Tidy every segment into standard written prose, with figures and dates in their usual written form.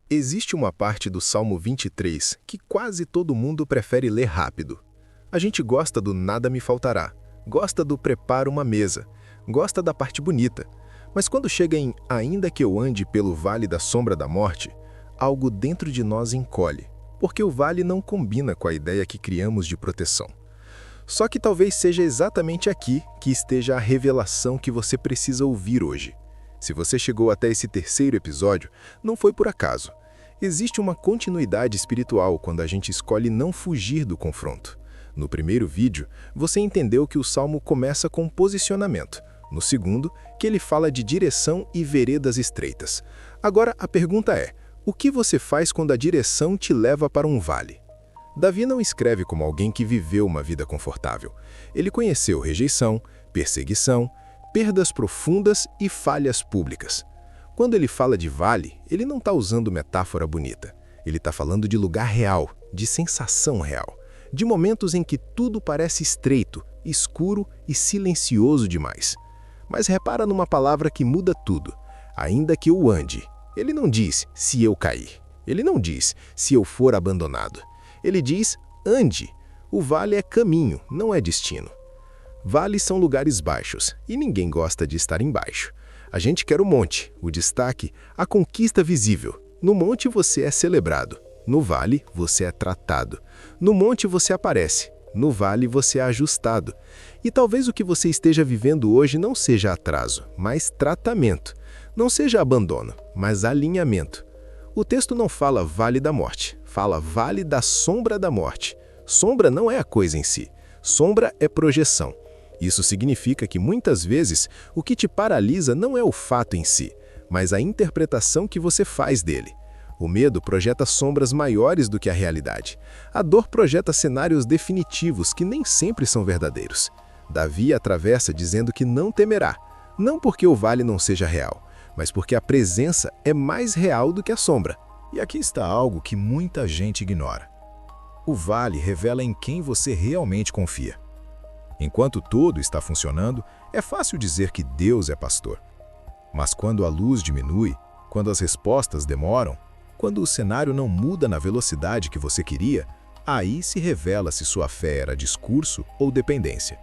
Existe uma parte do Salmo 23 que quase todo mundo prefere ler rápido. A gente gosta do nada me faltará, gosta do prepara uma mesa, gosta da parte bonita. Mas quando chega em ainda que eu ande pelo vale da sombra da morte, algo dentro de nós encolhe, porque o vale não combina com a ideia que criamos de proteção. Só que talvez seja exatamente aqui que esteja a revelação que você precisa ouvir hoje. Se você chegou até esse terceiro episódio, não foi por acaso. Existe uma continuidade espiritual quando a gente escolhe não fugir do confronto. No primeiro vídeo, você entendeu que o Salmo começa com posicionamento. No segundo, que ele fala de direção e veredas estreitas. Agora a pergunta é, o que você faz quando a direção te leva para um vale? Davi não escreve como alguém que viveu uma vida confortável. Ele conheceu rejeição, perseguição, perdas profundas e falhas públicas. Quando ele fala de vale, ele não está usando metáfora bonita. Ele está falando de lugar real, de sensação real, de momentos em que tudo parece estreito, escuro e silencioso demais. Mas repara numa palavra que muda tudo. Ainda que eu ande. Ele não diz se eu cair. Ele não diz se eu for abandonado. Ele diz ande. O vale é caminho, não é destino. Vales são lugares baixos, e ninguém gosta de estar embaixo. A gente quer o monte, o destaque, a conquista visível. No monte você é celebrado, no vale você é tratado. No monte você aparece, no vale você é ajustado. E talvez o que você esteja vivendo hoje não seja atraso, mas tratamento. Não seja abandono, mas alinhamento. O texto não fala vale da morte, fala vale da sombra da morte. Sombra não é a coisa em si, sombra é projeção. Isso significa que muitas vezes o que te paralisa não é o fato em si, mas a interpretação que você faz dele. O medo projeta sombras maiores do que a realidade. A dor projeta cenários definitivos que nem sempre são verdadeiros. Davi atravessa dizendo que não temerá, não porque o vale não seja real, mas porque a presença é mais real do que a sombra. E aqui está algo que muita gente ignora. O vale revela em quem você realmente confia. Enquanto tudo está funcionando, é fácil dizer que Deus é pastor. Mas quando a luz diminui, quando as respostas demoram, quando o cenário não muda na velocidade que você queria, aí se revela se sua fé era discurso ou dependência.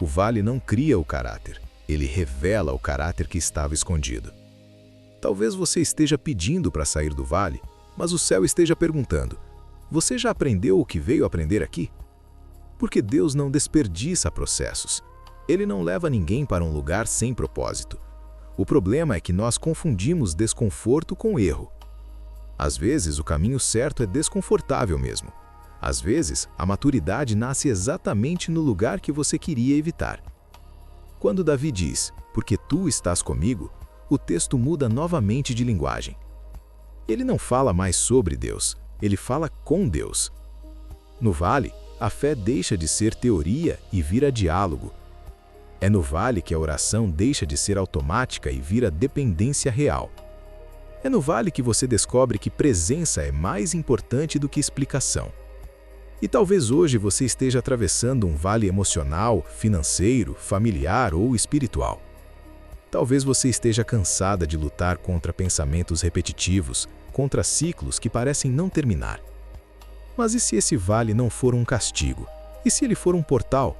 O vale não cria o caráter, ele revela o caráter que estava escondido. Talvez você esteja pedindo para sair do vale, mas o céu esteja perguntando, você já aprendeu o que veio aprender aqui? Porque Deus não desperdiça processos. Ele não leva ninguém para um lugar sem propósito. O problema é que nós confundimos desconforto com erro. Às vezes, o caminho certo é desconfortável mesmo. Às vezes, a maturidade nasce exatamente no lugar que você queria evitar. Quando Davi diz, porque tu estás comigo, o texto muda novamente de linguagem. Ele não fala mais sobre Deus, ele fala com Deus. No vale, a fé deixa de ser teoria e vira diálogo. É no vale que a oração deixa de ser automática e vira dependência real. É no vale que você descobre que presença é mais importante do que explicação. E talvez hoje você esteja atravessando um vale emocional, financeiro, familiar ou espiritual. Talvez você esteja cansada de lutar contra pensamentos repetitivos, contra ciclos que parecem não terminar. Mas e se esse vale não for um castigo? E se ele for um portal?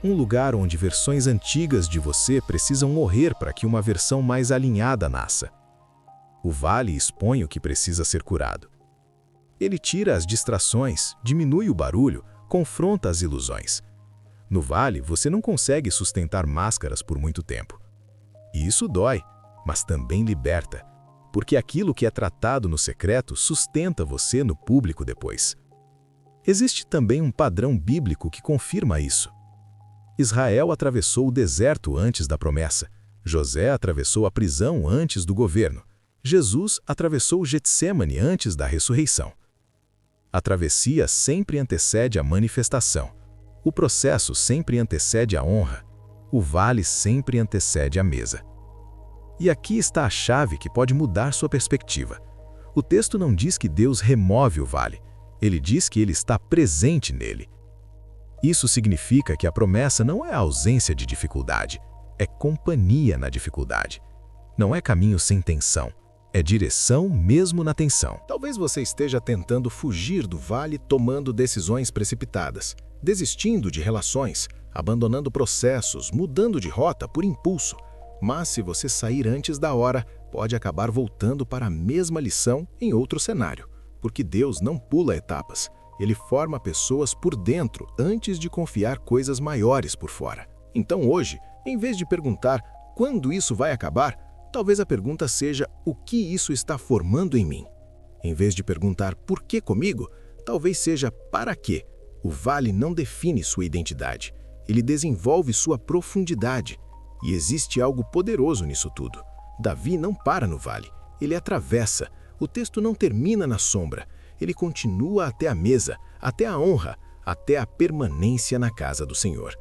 Um lugar onde versões antigas de você precisam morrer para que uma versão mais alinhada nasça. O vale expõe o que precisa ser curado. Ele tira as distrações, diminui o barulho, confronta as ilusões. No vale, você não consegue sustentar máscaras por muito tempo. E isso dói, mas também liberta. Porque aquilo que é tratado no secreto sustenta você no público depois. Existe também um padrão bíblico que confirma isso. Israel atravessou o deserto antes da promessa. José atravessou a prisão antes do governo. Jesus atravessou o Getsêmani antes da ressurreição. A travessia sempre antecede a manifestação. O processo sempre antecede a honra. O vale sempre antecede a mesa. E aqui está a chave que pode mudar sua perspectiva. O texto não diz que Deus remove o vale. Ele diz que ele está presente nele. Isso significa que a promessa não é a ausência de dificuldade, é companhia na dificuldade. Não é caminho sem tensão, é direção mesmo na tensão. Talvez você esteja tentando fugir do vale tomando decisões precipitadas, desistindo de relações, abandonando processos, mudando de rota por impulso. Mas se você sair antes da hora, pode acabar voltando para a mesma lição em outro cenário. Porque Deus não pula etapas. Ele forma pessoas por dentro antes de confiar coisas maiores por fora. Então hoje, em vez de perguntar quando isso vai acabar, talvez a pergunta seja o que isso está formando em mim. Em vez de perguntar por que comigo, talvez seja para quê. O vale não define sua identidade. Ele desenvolve sua profundidade. E existe algo poderoso nisso tudo. Davi não para no vale, ele atravessa. O texto não termina na sombra. Ele continua até a mesa, até a honra, até a permanência na casa do Senhor.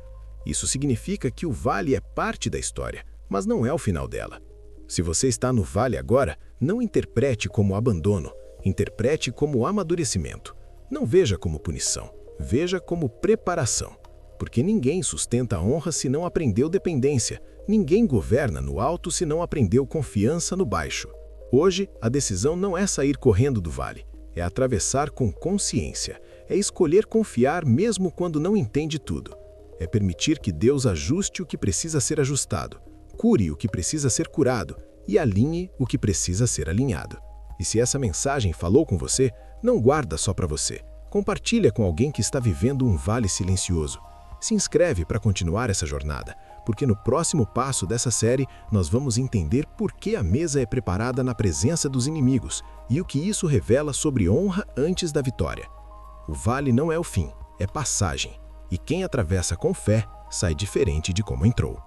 Isso significa que o vale é parte da história, mas não é o final dela. Se você está no vale agora, não interprete como abandono, interprete como amadurecimento. Não veja como punição, veja como preparação. Porque ninguém sustenta a honra se não aprendeu dependência, ninguém governa no alto se não aprendeu confiança no baixo. Hoje, a decisão não é sair correndo do vale, é atravessar com consciência, é escolher confiar mesmo quando não entende tudo. É permitir que Deus ajuste o que precisa ser ajustado, cure o que precisa ser curado e alinhe o que precisa ser alinhado. E se essa mensagem falou com você, não guarda só para você. Compartilha com alguém que está vivendo um vale silencioso. Se inscreve para continuar essa jornada, porque no próximo passo dessa série nós vamos entender por que a mesa é preparada na presença dos inimigos e o que isso revela sobre honra antes da vitória. O vale não é o fim, é passagem, e quem atravessa com fé sai diferente de como entrou.